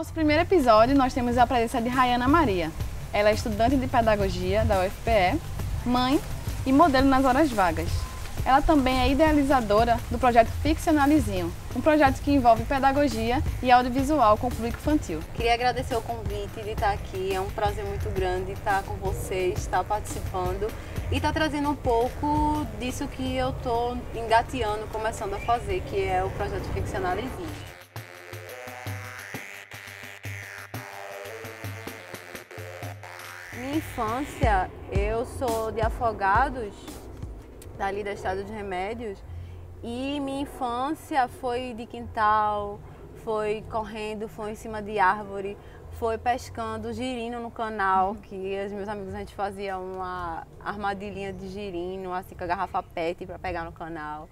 nosso primeiro episódio, nós temos a presença de Rayana Maria. Ela é estudante de pedagogia da UFPE, mãe e modelo nas horas vagas. Ela também é idealizadora do projeto Ficcionalizinho, um projeto que envolve pedagogia e audiovisual com o público infantil. Queria agradecer o convite de estar aqui, é um prazer muito grande estar com vocês, estar participando e estar trazendo um pouco disso que eu estou engateando, começando a fazer, que é o projeto Ficcionalizinho. Minha infância, eu sou de Afogados, dali da Estrada de Remédios, e minha infância foi de quintal, foi correndo, foi em cima de árvore, foi pescando girino no canal, que os meus amigos a gente fazia uma armadilhinha de girino, assim com a garrafa PET para pegar no canal.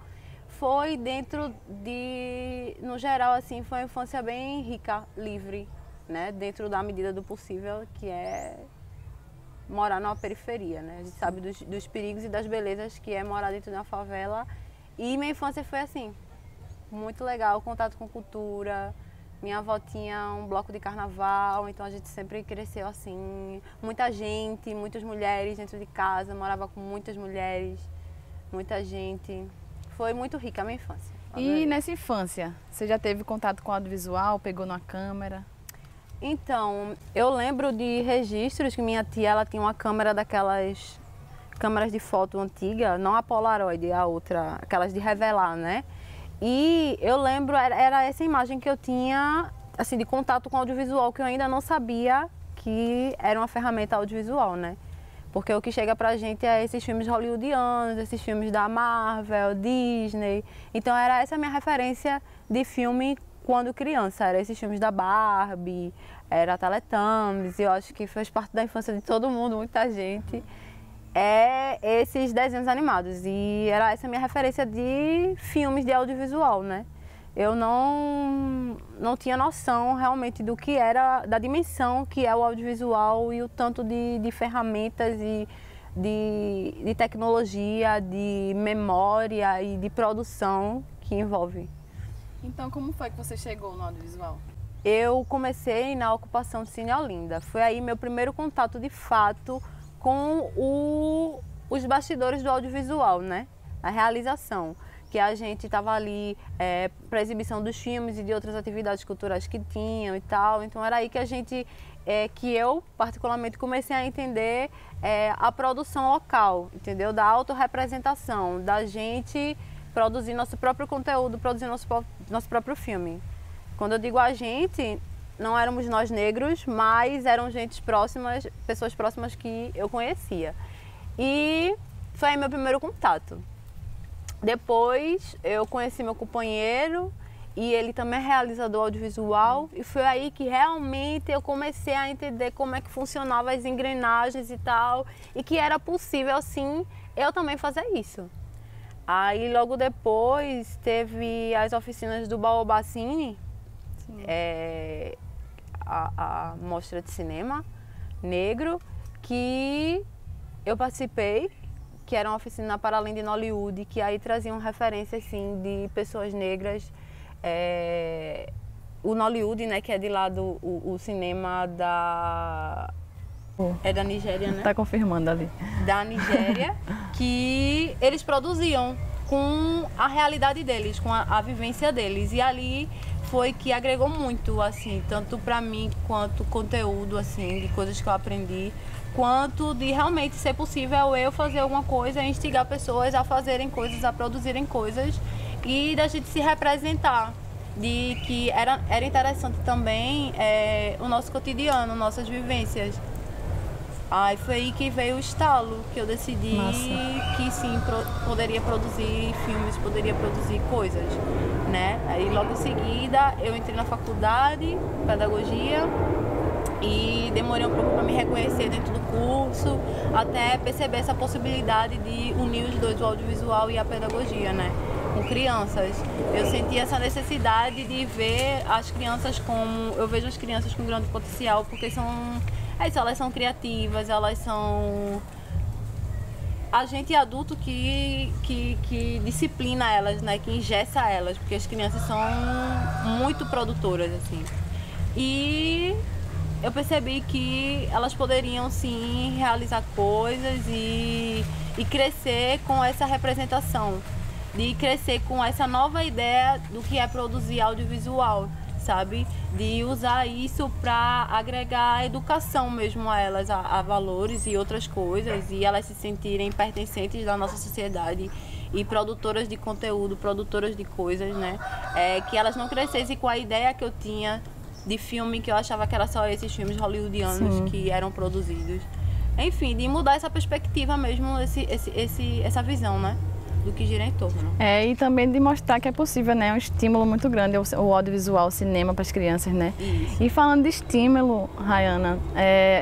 Foi dentro de, no geral assim, foi uma infância bem rica, livre, né, dentro da medida do possível, que é morar numa periferia, né? A gente sabe dos perigos e das belezas que é morar dentro de uma favela. E minha infância foi assim, muito legal, contato com cultura. Minha avó tinha um bloco de carnaval, então a gente sempre cresceu assim. Muita gente, muitas mulheres dentro de casa, morava com muitas mulheres, muita gente. Foi muito rica a minha infância. E nessa infância, você já teve contato com audiovisual, pegou numa câmera? Então, eu lembro de registros que minha tia, ela tinha uma câmera daquelas câmeras de foto antiga, não a Polaroid, a outra, aquelas de revelar, né? E eu lembro, era essa imagem que eu tinha, assim, de contato com audiovisual, que eu ainda não sabia que era uma ferramenta audiovisual, né? Porque o que chega pra gente é esses filmes hollywoodianos, esses filmes da Marvel, Disney. Então era essa a minha referência de filme quando criança, era esses filmes da Barbie, era Teletubbies, e eu acho que fez parte da infância de todo mundo, muita gente, é esses desenhos animados. E era essa a minha referência de filmes de audiovisual, né? Eu não tinha noção realmente do que era, da dimensão que é o audiovisual e o tanto de ferramentas e de tecnologia, de memória e de produção que envolve. Então, como foi que você chegou no audiovisual? Eu comecei na ocupação de Cine Olinda. Foi aí meu primeiro contato, de fato, com os bastidores do audiovisual, né? A realização. Que a gente estava ali para exibição dos filmes e de outras atividades culturais que tinham e tal. Então, era aí que que eu, particularmente, comecei a entender a produção local, entendeu? Da autorrepresentação, da gente produzir nosso próprio conteúdo, produzir nosso próprio filme. Quando eu digo a gente, não éramos nós negros, mas eram pessoas próximas que eu conhecia. E foi aí meu primeiro contato. Depois eu conheci meu companheiro e ele também é realizador audiovisual, e foi aí que realmente eu comecei a entender como é que funcionavam as engrenagens e tal, e que era possível sim eu também fazer isso. Aí logo depois teve as oficinas do Baobá Cine, a mostra de cinema negro, que eu participei, que era uma oficina para além de Nollywood, que aí traziam referências assim, de pessoas negras. O Nollywood, né, que é de lá o cinema da... É da Nigéria, né? Tá confirmando ali. Da Nigéria, que eles produziam com a realidade deles, com a vivência deles. E ali foi que agregou muito, assim, tanto para mim quanto conteúdo, assim, de coisas que eu aprendi, quanto de realmente ser possível eu fazer alguma coisa, instigar pessoas a fazerem coisas, a produzirem coisas e da gente se representar. De que era interessante também o nosso cotidiano, nossas vivências. Aí foi aí que veio o estalo, que eu decidi que sim, poderia produzir filmes, poderia produzir coisas, né? Aí logo em seguida eu entrei na faculdade, pedagogia, e demorei um pouco para me reconhecer dentro do curso, até perceber essa possibilidade de unir os dois, o audiovisual e a pedagogia, né? Com crianças. Eu senti essa necessidade de ver as crianças como... Eu vejo as crianças com grande potencial, porque elas são criativas, elas são... A gente adulto que disciplina elas, né? Que engessa elas, porque as crianças são muito produtoras, assim. E eu percebi que elas poderiam sim realizar coisas e crescer com essa representação, de crescer com essa nova ideia do que é produzir audiovisual, sabe? De usar isso para agregar educação mesmo a elas, a valores e outras coisas, e elas se sentirem pertencentes da nossa sociedade e produtoras de conteúdo, produtoras de coisas, né? Que elas não crescessem com a ideia que eu tinha de filme, que eu achava que era só esses filmes hollywoodianos Sim. que eram produzidos. Enfim, de mudar essa perspectiva mesmo, essa visão, né? Do que gira em torno. E também de mostrar que é possível, né? Um estímulo muito grande o audiovisual, o cinema para as crianças, né? Isso. E falando de estímulo, Rayana,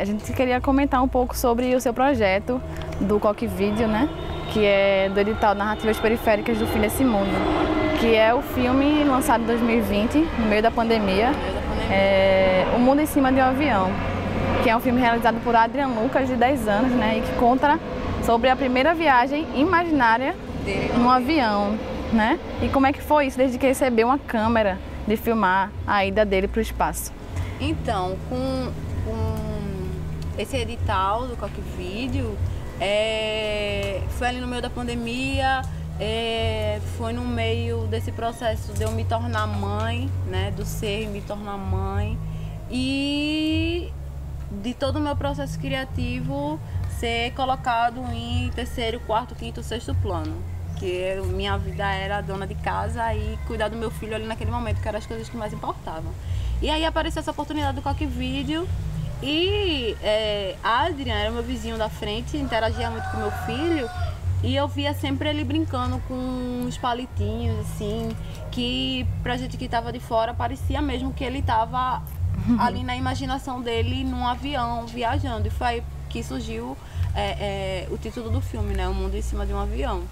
a gente queria comentar um pouco sobre o seu projeto do Coque Vídeo, né? Que é do edital Narrativas Periféricas do Fim desse Mundo, que é o filme lançado em 2020, no meio da pandemia, O Mundo em Cima de um Avião, que é um filme realizado por Adrian Lucas, de 10 anos, né? E que conta sobre a primeira viagem imaginária num avião, né? E como é que foi isso, desde que recebeu uma câmera de filmar a ida dele para o espaço? Então, com esse edital do Coque Vídeo, foi ali no meio da pandemia, foi no meio desse processo de eu me tornar mãe, né? Do ser me tornar mãe, e de todo o meu processo criativo ser colocado em terceiro, quarto, quinto, sexto plano. Que minha vida era dona de casa e cuidar do meu filho ali naquele momento, que eram as coisas que mais importavam. E aí apareceu essa oportunidade do Coque Vídeo e Adrian era meu vizinho da frente, interagia muito com meu filho, e eu via sempre ele brincando com uns palitinhos, assim, que pra gente que tava de fora parecia mesmo que ele tava ali na imaginação dele num avião, viajando. E foi aí que surgiu o título do filme, né? O Mundo em Cima de um Avião.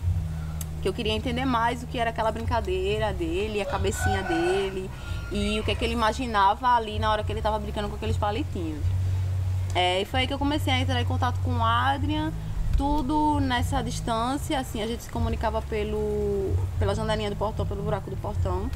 Que eu queria entender mais o que era aquela brincadeira dele, a cabecinha dele e o que é que ele imaginava ali na hora que ele estava brincando com aqueles palitinhos. E foi aí que eu comecei a entrar em contato com o Adrian, tudo nessa distância, assim, a gente se comunicava pela janelinha do portão, pelo buraco do portão.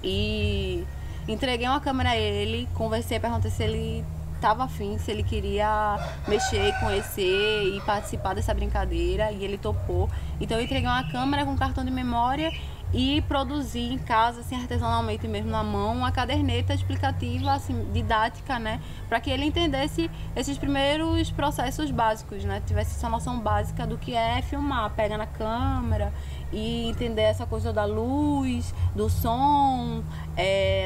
E entreguei uma câmera a ele, conversei, perguntei se ele estava afim, se ele queria mexer, conhecer e participar dessa brincadeira, e ele topou. Então eu entreguei uma câmera com cartão de memória e produzi em casa, assim, artesanalmente mesmo na mão, uma caderneta explicativa, assim, didática, né, para que ele entendesse esses primeiros processos básicos, né, tivesse essa noção básica do que é filmar, pega na câmera e entender essa coisa da luz, do som,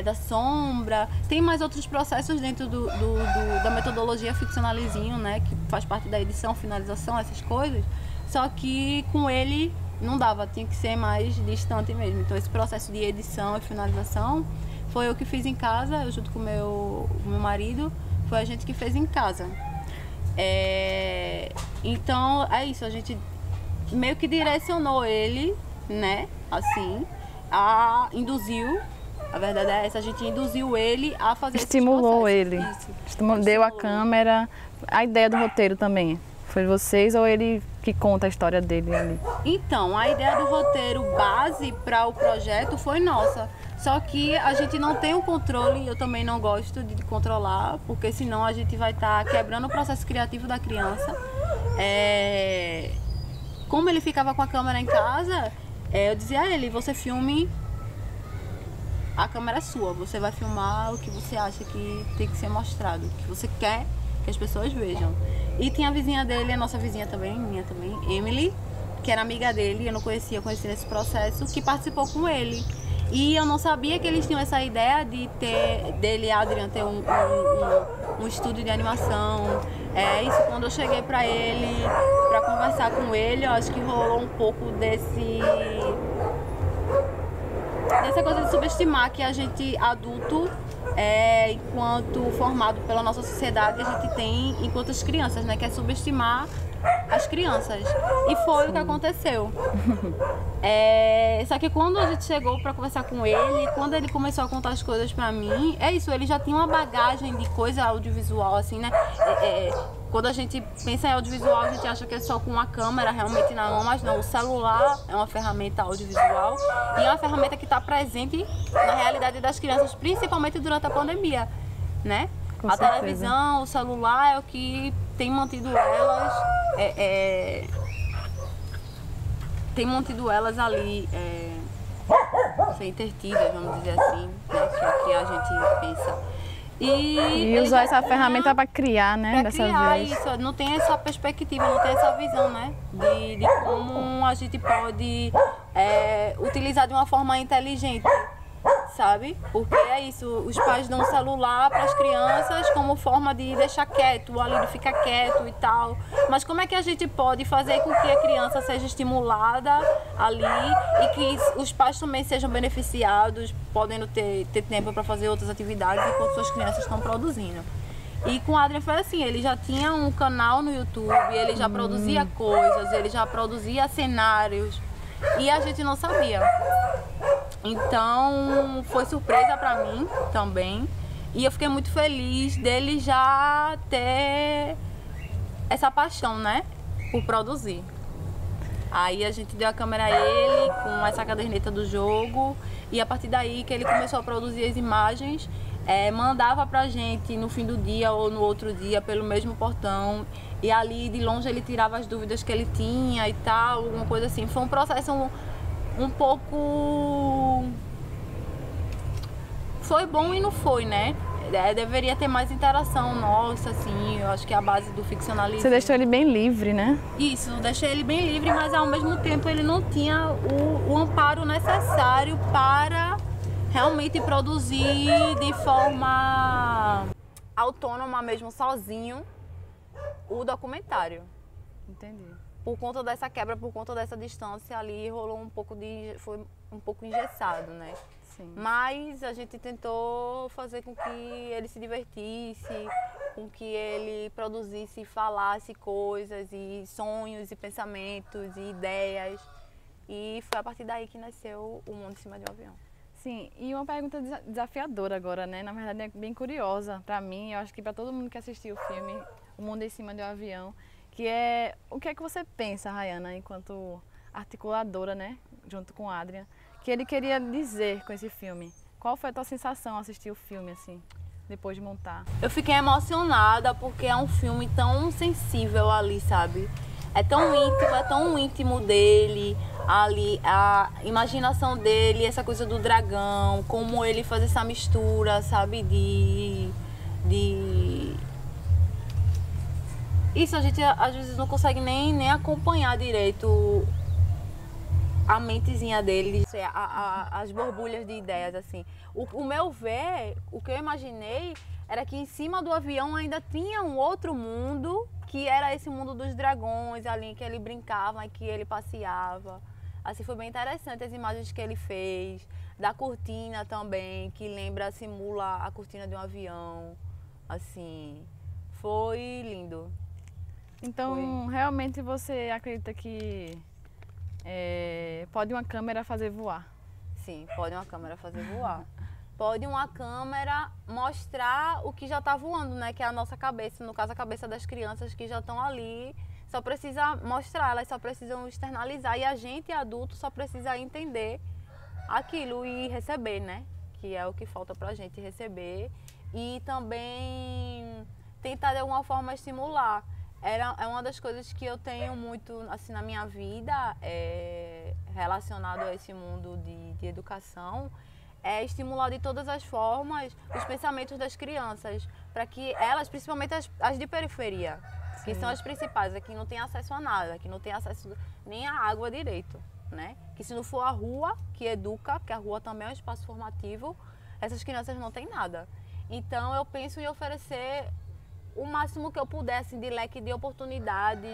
da sombra. Tem mais outros processos dentro da metodologia ficcionalizinho, né, que faz parte da edição, finalização, essas coisas, só que com ele não dava, tinha que ser mais distante mesmo. Então esse processo de edição e finalização foi eu que fiz em casa, eu junto com o meu marido, foi a gente que fez em casa. Então é isso, a gente meio que direcionou ele, né, assim, induziu, a verdade é essa, a gente induziu ele a fazer Estimulou ele, isso. Deu a câmera, a ideia do roteiro também. Foi vocês ou ele que conta a história dele ali? Então, a ideia do roteiro base para o projeto foi nossa. Só que a gente não tem o controle, eu também não gosto de controlar, porque senão a gente vai estar quebrando o processo criativo da criança. Como ele ficava com a câmera em casa, eu dizia a ele, você filme, a câmera é sua, você vai filmar o que você acha que tem que ser mostrado, o que você quer que as pessoas vejam. E tinha a vizinha dele, a nossa vizinha também, minha também, Emily, que era amiga dele, eu não conheci nesse processo, que participou com ele. E eu não sabia que eles tinham essa ideia de dele e Adrian ter um estúdio de animação. Isso, quando eu cheguei pra ele, pra conversar com ele, eu acho que rolou um pouco dessa coisa de subestimar que a gente, adulto, enquanto formado pela nossa sociedade, a gente tem enquanto as crianças, né? Que é subestimar as crianças. E foi o que aconteceu. Só que quando a gente chegou para conversar com ele, quando ele começou a contar as coisas para mim, isso, ele já tinha uma bagagem de coisa audiovisual, assim, né? Quando a gente pensa em audiovisual, a gente acha que é só com uma câmera realmente na mão, mas não, o celular é uma ferramenta audiovisual e é uma ferramenta que está presente na realidade das crianças, principalmente durante a pandemia, né? Com A certeza. televisão, o celular é o que tem mantido elas, tem mantido elas ali, sem intertidas, vamos dizer assim, né, que é o que a gente pensa. E usar essa ferramenta para criar, né, para dessa criar vez. isso, não tem essa perspectiva, não tem essa visão, né, de como a gente pode utilizar de uma forma inteligente, sabe? Porque é isso, os pais dão o celular para as crianças como forma de deixar quieto, o alívio fica quieto e tal. Mas como é que a gente pode fazer com que a criança seja estimulada ali e que os pais também sejam beneficiados, podendo ter tempo para fazer outras atividades enquanto suas crianças estão produzindo? E com o Adrian foi assim, ele já tinha um canal no YouTube, ele já produzia coisas, ele já produzia cenários e a gente não sabia. Então foi surpresa pra mim também e eu fiquei muito feliz dele já ter essa paixão, né, por produzir. Aí a gente deu a câmera a ele com essa caderneta do jogo e a partir daí que ele começou a produzir as imagens, mandava pra gente no fim do dia ou no outro dia pelo mesmo portão e ali de longe ele tirava as dúvidas que ele tinha e tal, alguma coisa assim. Foi um processo um pouco... Foi bom e não foi, né? Deveria ter mais interação nossa, assim, eu acho que é a base do ficcionalismo. Você deixou ele bem livre, né? Isso, deixei ele bem livre, mas ao mesmo tempo ele não tinha o amparo necessário para realmente produzir de forma autônoma mesmo, sozinho, o documentário. Entendi. Por conta dessa quebra, por conta dessa distância ali, rolou foi um pouco engessado, né? Sim. Mas a gente tentou fazer com que ele se divertisse, com que ele produzisse e falasse coisas, e sonhos, e pensamentos, e ideias. E foi a partir daí que nasceu o Mundo em Cima de um Avião. Sim, e uma pergunta desafiadora agora, né? Na verdade é bem curiosa para mim, eu acho que para todo mundo que assistiu o filme O Mundo em Cima de um Avião, que é o que é que você pensa, Rayana, enquanto articuladora, né, junto com o Adrian, que ele queria dizer com esse filme? Qual foi a tua sensação ao assistir o filme, assim, depois de montar? Eu fiquei emocionada porque é um filme tão sensível ali, sabe? É tão íntimo dele, ali, a imaginação dele, essa coisa do dragão, como ele faz essa mistura, sabe, Isso a gente às vezes não consegue nem acompanhar direito a mentezinha dele, as borbulhas de ideias, assim. O meu ver, o que eu imaginei era que em cima do avião ainda tinha um outro mundo, que era esse mundo dos dragões ali, que ele brincava, que ele passeava. Assim, foi bem interessante as imagens que ele fez, da cortina também, que simula a cortina de um avião, assim, foi lindo. Então, realmente você acredita que pode uma câmera fazer voar? Sim, pode uma câmera fazer voar. Pode uma câmera mostrar o que já está voando, né? Que é a nossa cabeça, no caso a cabeça das crianças que já estão ali. Só precisa mostrar, elas só precisam externalizar. E a gente, adulto, só precisa entender aquilo e receber, né? Que é o que falta pra gente, receber. E também tentar de alguma forma estimular. É uma das coisas que eu tenho muito assim na minha vida, relacionado a esse mundo de educação, é estimular de todas as formas os pensamentos das crianças, para que elas, principalmente as de periferia, que são as principais, que não tem acesso a nada, que não tem acesso nem à água direito, né? Que se não for a rua que educa, que a rua também é um espaço formativo, essas crianças não têm nada. Então eu penso em oferecer o máximo que eu puder, assim, de leque de oportunidades,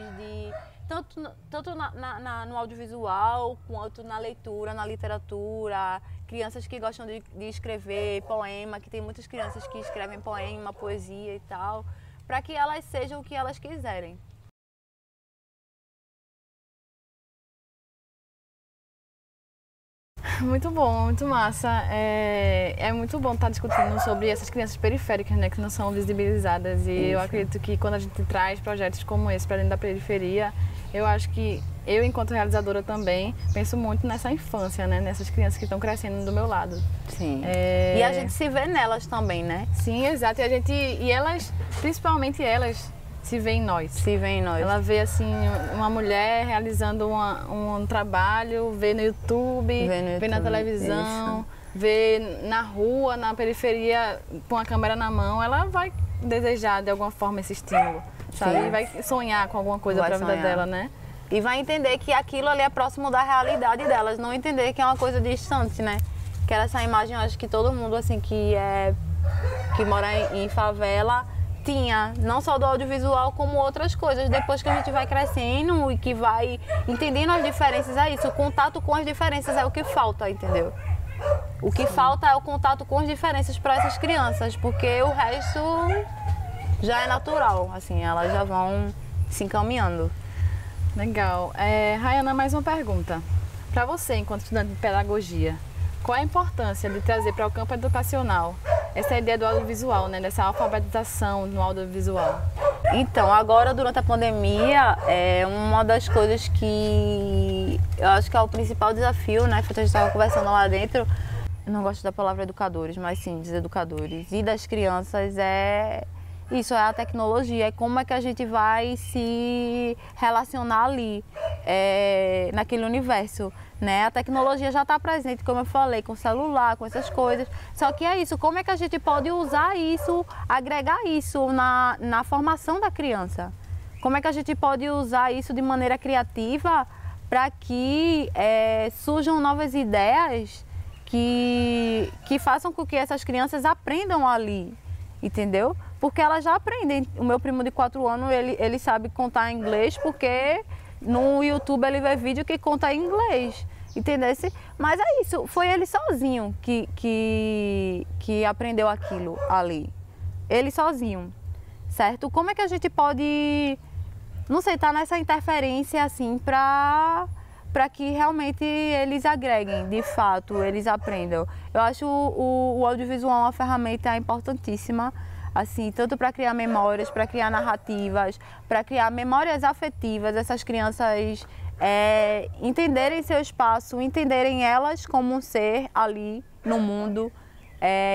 tanto no audiovisual, quanto na leitura, na literatura, crianças que gostam de escrever poema, que tem muitas crianças que escrevem poema, poesia e tal, para que elas sejam o que elas quiserem. Muito bom, muito massa. É muito bom estar discutindo sobre essas crianças periféricas, né, que não são visibilizadas. E eu acredito que quando a gente traz projetos como esse para dentro da periferia, eu acho que eu, enquanto realizadora também, penso muito nessa infância, né, nessas crianças que estão crescendo do meu lado. Sim. E a gente se vê nelas também, né? Sim, exato. E elas, principalmente elas, se vê em nós. Se vê em nós. Ela vê assim uma mulher realizando um trabalho, vê no YouTube, vê na televisão, isso. Vê na rua, na periferia, com a câmera na mão, ela vai desejar de alguma forma esse estímulo, sabe? E vai sonhar com alguma coisa para a vida dela, né? E vai entender que aquilo ali é próximo da realidade delas, não entender que é uma coisa distante, né? Que era essa imagem, eu acho que todo mundo assim que mora em favela tinha, não só do audiovisual, como outras coisas. Depois que a gente vai crescendo e que vai entendendo as diferenças, é isso. O contato com as diferenças é o que falta, entendeu? O que falta é o contato com as diferenças para essas crianças, porque o resto já é natural, assim, elas já vão se encaminhando. Legal. Rayana, mais uma pergunta. Para você, enquanto estudante de pedagogia, qual é a importância de trazer para o campo educacional essa ideia do audiovisual, né? Dessa alfabetização no audiovisual? Então, agora durante a pandemia, uma das coisas que eu acho que é o principal desafio, né? Que a gente estava conversando lá dentro, eu não gosto da palavra educadores, mas sim dos educadores e das crianças, isso, é a tecnologia, é como é que a gente vai se relacionar ali, naquele universo, né? A tecnologia já está presente, como eu falei, com o celular, com essas coisas, só que é isso, como é que a gente pode usar isso, agregar isso na formação da criança? Como é que a gente pode usar isso de maneira criativa para que surjam novas ideias que façam com que essas crianças aprendam ali, entendeu? Porque elas já aprendem. O meu primo de 4 anos, ele sabe contar inglês porque no YouTube ele vê vídeo que conta em inglês, entendeu? Mas é isso, foi ele sozinho que aprendeu aquilo ali. Ele sozinho, certo? Como é que a gente pode, não sei, tá nessa interferência assim para que realmente eles agreguem, de fato, eles aprendam. Eu acho o audiovisual uma ferramenta importantíssima, assim, tanto para criar memórias, para criar narrativas, para criar memórias afetivas, essas crianças entenderem seu espaço, entenderem elas como um ser ali no mundo,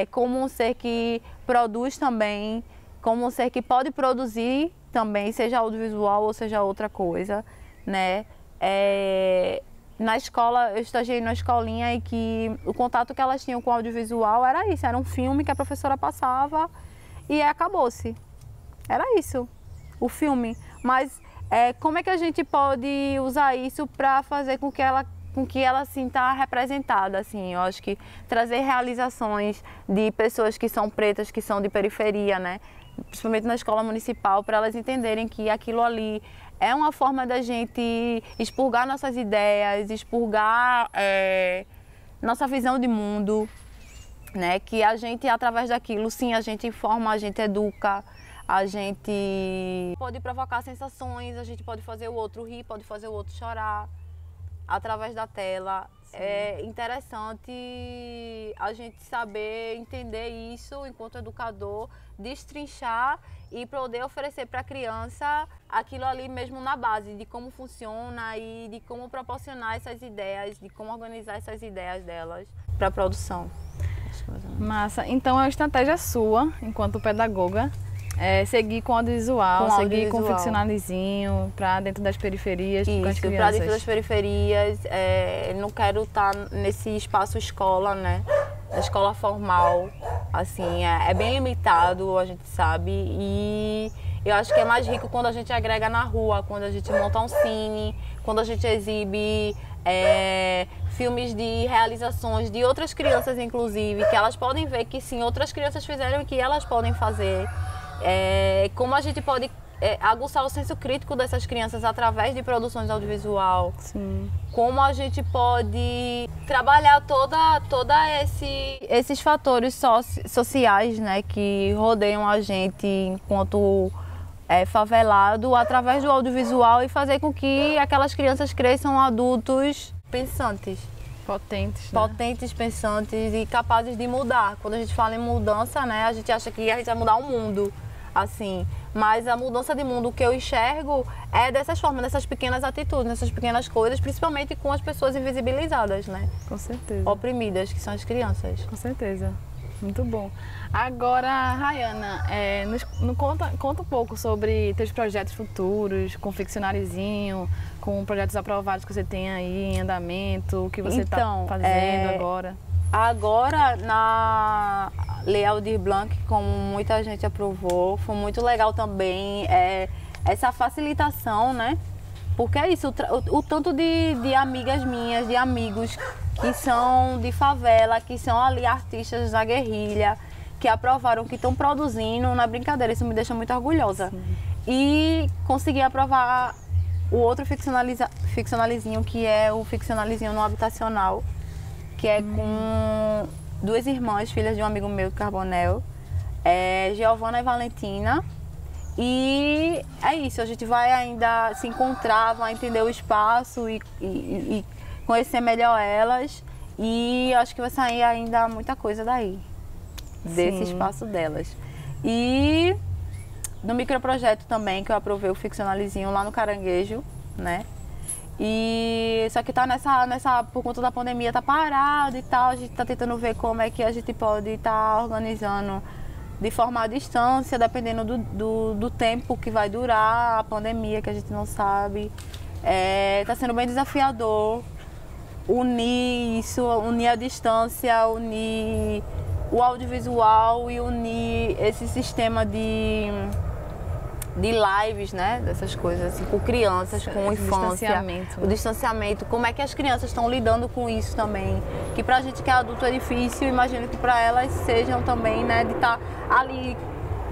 como um ser que produz também, como um ser que pode produzir também, seja audiovisual ou seja outra coisa, né? Na escola, eu estagiei numa escolinha e que o contato que elas tinham com o audiovisual era isso, era um filme que a professora passava e acabou-se. Era isso, o filme. Mas como é que a gente pode usar isso para fazer com que ela sinta representada, assim? Eu acho que trazer realizações de pessoas que são pretas, que são de periferia, né? Principalmente na escola municipal, para elas entenderem que aquilo ali é uma forma da gente expurgar nossas ideias, expurgar nossa visão de mundo, né? Que a gente, através daquilo, sim, a gente informa, a gente educa, a gente pode provocar sensações, a gente pode fazer o outro rir, pode fazer o outro chorar através da tela. Sim. É interessante a gente saber entender isso enquanto educador, destrinchar e poder oferecer para a criança aquilo ali mesmo na base, de como funciona e de como proporcionar essas ideias, de como organizar essas ideias delas para a produção. Massa. Então é uma estratégia sua, enquanto pedagoga, seguir com audiovisual, seguir com ficcionalizinho para dentro das periferias, com as crianças. Para dentro das periferias, não quero estar nesse espaço escola, né? A escola formal, assim, é bem limitado, a gente sabe, e eu acho que é mais rico quando a gente agrega na rua, quando a gente monta um cine, quando a gente exibe filmes de realizações de outras crianças, inclusive, que elas podem ver que sim, outras crianças fizeram e que elas podem fazer. Como a gente pode aguçar o senso crítico dessas crianças através de produções audiovisual. Sim. Como a gente pode trabalhar toda esses fatores sociais, né, que rodeiam a gente enquanto favelado através do audiovisual e fazer com que aquelas crianças cresçam adultos pensantes. Potentes, né? Potentes, pensantes e capazes de mudar. Quando a gente fala em mudança, né, a gente acha que a gente vai mudar o mundo, assim. Mas a mudança de mundo, o que eu enxergo é dessas formas, dessas pequenas atitudes, dessas pequenas coisas, principalmente com as pessoas invisibilizadas, né? Com certeza. Oprimidas, que são as crianças. Com certeza. Muito bom. Agora, Rayana, conta um pouco sobre teus projetos futuros, com Ficcionalizinho, com projetos aprovados que você tem aí em andamento, o que você está fazendo agora. Agora, na Lei Aldir Blanc, como muita gente aprovou, foi muito legal também essa facilitação, né? Porque é isso, o tanto de amigas minhas, de amigos que são de favela, que são ali artistas da guerrilha, que aprovaram, que estão produzindo, não é brincadeira, isso me deixa muito orgulhosa. Sim. E consegui aprovar o outro ficcionalizinho, que é o ficcionalizinho no habitacional, que é com duas irmãs, filhas de um amigo meu, Carbonel, Giovana e Valentina. E é isso, a gente vai ainda se encontrar, vai entender o espaço e conhecer melhor elas. E acho que vai sair ainda muita coisa daí, desse espaço delas. E no microprojeto também, que eu aprovei o Ficcionalizinho lá no Caranguejo, né? E só que tá por conta da pandemia, tá parado e tal. A gente tá tentando ver como é que a gente pode estar organizando de forma à distância, dependendo do tempo que vai durar a pandemia, que a gente não sabe. Tá sendo bem desafiador unir isso, unir a distância, unir o audiovisual e unir esse sistema de lives, né, dessas coisas, assim, com crianças, com infância, o distanciamento, como é que as crianças estão lidando com isso também, que pra gente que é adulto é difícil, imagino que pra elas sejam também, né, de estar ali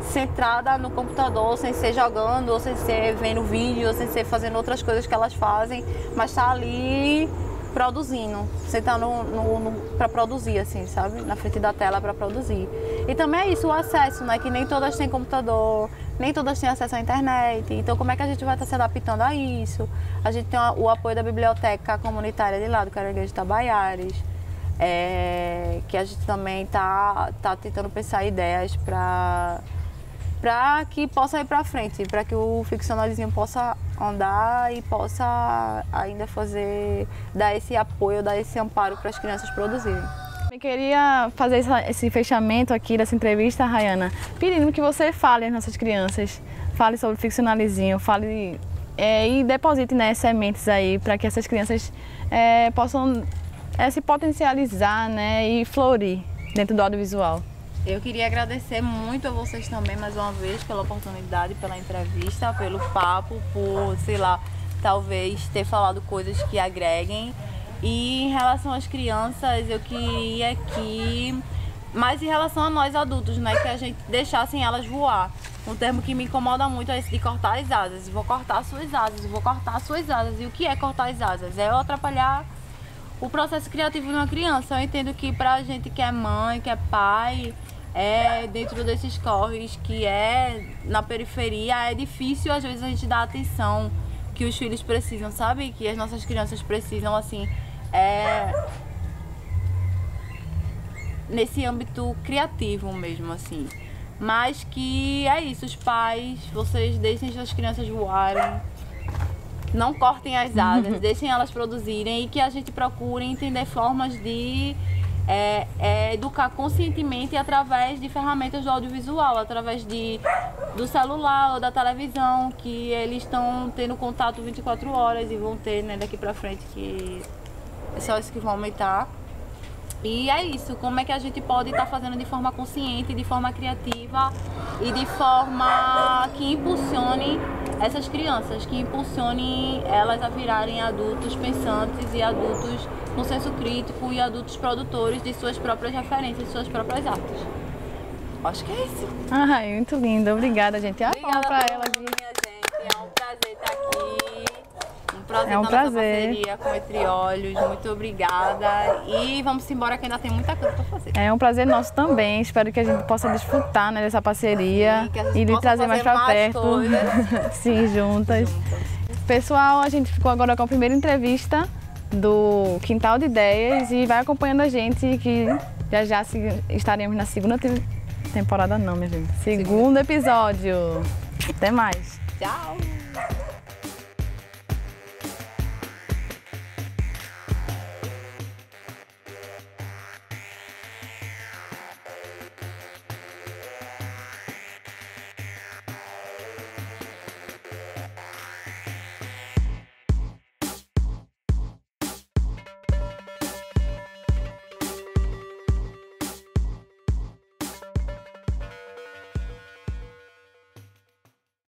centrada no computador, sem ser jogando, ou sem ser vendo vídeo, ou sem ser fazendo outras coisas que elas fazem, mas tá ali produzindo, sentar para produzir, assim, sabe? Na frente da tela para produzir. E também é isso, o acesso, né? Que nem todas têm computador, nem todas têm acesso à internet. Então, como é que a gente vai estar se adaptando a isso? A gente tem o apoio da biblioteca comunitária de lá, do Caranguejo de Itabaiares, que a gente também tá tentando pensar ideias para que possa ir para frente, para que o Ficcionalizinho possa andar e possa ainda dar esse apoio, dar esse amparo para as crianças produzirem. Eu queria fazer esse fechamento aqui dessa entrevista, Rayana, pedindo que você fale às nossas crianças, fale sobre o Ficcionalizinho, fale e deposite, né, sementes aí para que essas crianças possam se potencializar, né, e florir dentro do audiovisual. Eu queria agradecer muito a vocês também, mais uma vez, pela oportunidade, pela entrevista, pelo papo, por, sei lá, talvez ter falado coisas que agreguem. E em relação às crianças, eu queria que, mais em relação a nós adultos, né, que a gente deixasse elas voar. Um termo que me incomoda muito é esse de cortar as asas. Vou cortar suas asas, vou cortar suas asas. E o que é cortar as asas? É atrapalhar o processo criativo de uma criança. Eu entendo que pra gente que é mãe, que é pai, dentro desses corres que na periferia, é difícil às vezes a gente dar a atenção que os filhos precisam, sabe? Que as nossas crianças precisam, assim, nesse âmbito criativo mesmo, assim. Mas que é isso, os pais, vocês deixem suas crianças voarem, não cortem as asas, deixem elas produzirem e que a gente procure entender formas de educar conscientemente através de ferramentas do audiovisual, através do celular ou da televisão, que eles estão tendo contato 24 horas e vão ter, né, daqui pra frente, que é só isso que vão aumentar. E é isso, como é que a gente pode estar fazendo de forma consciente, de forma criativa e de forma que impulsione essas crianças, que impulsione elas a virarem adultos pensantes e adultos com senso crítico e adultos produtores de suas próprias referências, de suas próprias artes. Acho que é isso. Ai, muito lindo. Obrigada, gente. Obrigada pra ela, minha gente. É um prazer estar aqui. Um prazer estar nessa parceria com Entre Olhos. Muito obrigada. E vamos embora que ainda tem muita coisa para fazer. É um prazer nosso também. Espero que a gente possa desfrutar, né, dessa parceria e lhe trazer mais para perto. Sim, juntas. Pessoal, a gente ficou agora com a primeira entrevista do Quintal de Ideias e vai acompanhando a gente que já estaremos na segunda temporada não, minha gente. Segundo episódio. Até mais. Tchau!